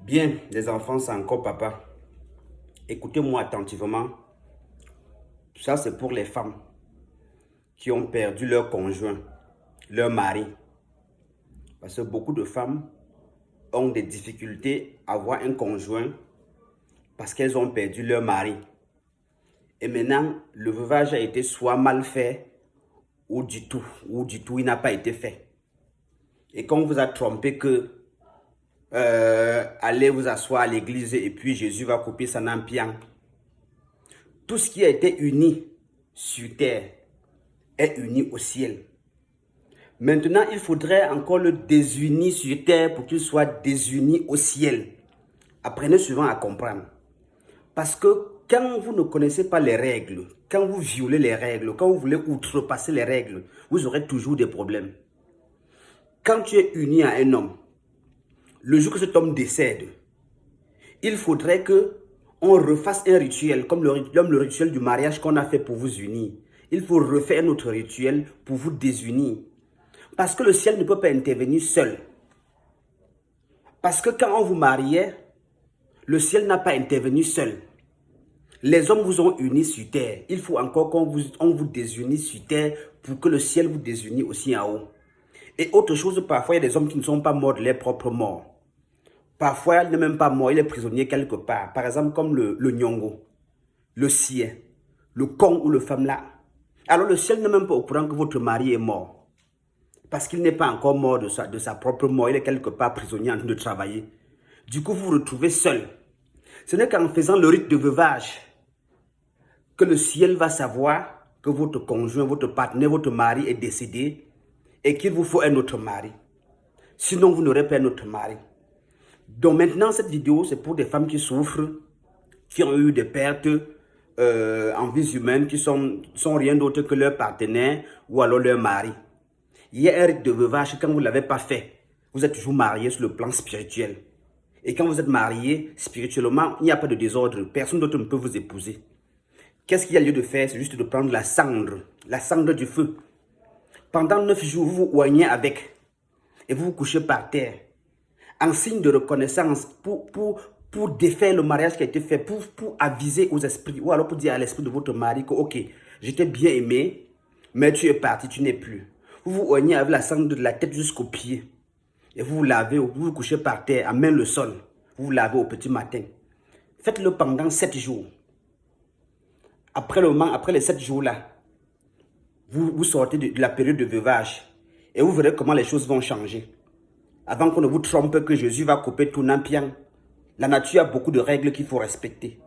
Bien, les enfants, c'est encore papa. Écoutez-moi attentivement. Ça, c'est pour les femmes qui ont perdu leur conjoint, leur mari. Parce que beaucoup de femmes ont des difficultés à avoir un conjoint parce qu'elles ont perdu leur mari. Et maintenant, le veuvage a été soit mal fait ou du tout il n'a pas été fait. Et quand on vous a trompé que allez vous asseoir à l'église et puis Jésus va couper son empian. Tout ce qui a été uni sur terre est uni au ciel. Maintenant, il faudrait encore le désunir sur terre pour qu'il soit désuni au ciel. Apprenez souvent à comprendre. Parce que quand vous ne connaissez pas les règles, quand vous violez les règles, quand vous voulez outrepasser les règles, vous aurez toujours des problèmes. Quand tu es uni à un homme, le jour que cet homme décède, il faudrait que on refasse un rituel, comme le rituel du mariage qu'on a fait pour vous unir. Il faut refaire un autre rituel pour vous désunir. Parce que le ciel ne peut pas intervenir seul. Parce que quand on vous mariait, le ciel n'a pas intervenu seul. Les hommes vous ont unis sur terre. Il faut encore qu'on vous désunisse sur terre pour que le ciel vous désunisse aussi en haut. Et autre chose, parfois, il y a des hommes qui ne sont pas morts de leur propre mort. Parfois, il n'est même pas mort, il est prisonnier quelque part. Par exemple, comme le Nyongo, le sien, le con ou le femme là. Alors le ciel n'est même pas au courant que votre mari est mort. Parce qu'il n'est pas encore mort de sa propre mort. Il est quelque part prisonnier en train de travailler. Du coup, vous vous retrouvez seul. Ce n'est qu'en faisant le rite de veuvage que le ciel va savoir que votre conjoint, votre partenaire, votre mari est décédé et qu'il vous faut un autre mari. Sinon, vous n'aurez pas un autre mari. Donc maintenant, cette vidéo, c'est pour des femmes qui souffrent, qui ont eu des pertes en vie humaine, qui sont rien d'autre que leur partenaire ou alors leur mari. Il y a un rite de veuvage, quand vous ne l'avez pas fait, vous êtes toujours marié sur le plan spirituel. Et quand vous êtes marié, spirituellement, il n'y a pas de désordre. Personne d'autre ne peut vous épouser. Qu'est-ce qu'il y a lieu de faire? C'est juste de prendre la cendre du feu. Pendant 9 jours, vous vous oignez avec et vous vous couchez par terre. En signe de reconnaissance pour défaire le mariage qui a été fait, pour aviser aux esprits, ou alors pour dire à l'esprit de votre mari que, ok, je t'ai bien aimé, mais tu es parti, tu n'es plus. Vous vous oignez avec la cendre de la tête jusqu'aux pieds. Et vous vous lavez, vous vous couchez par terre, à main le sol. Vous vous lavez au petit matin. Faites-le pendant 7 jours. Après les 7 jours-là, vous sortez de la période de veuvage. Et vous verrez comment les choses vont changer. Avant qu'on ne vous trompe que Jésus va couper tout n'impian. La nature a beaucoup de règles qu'il faut respecter.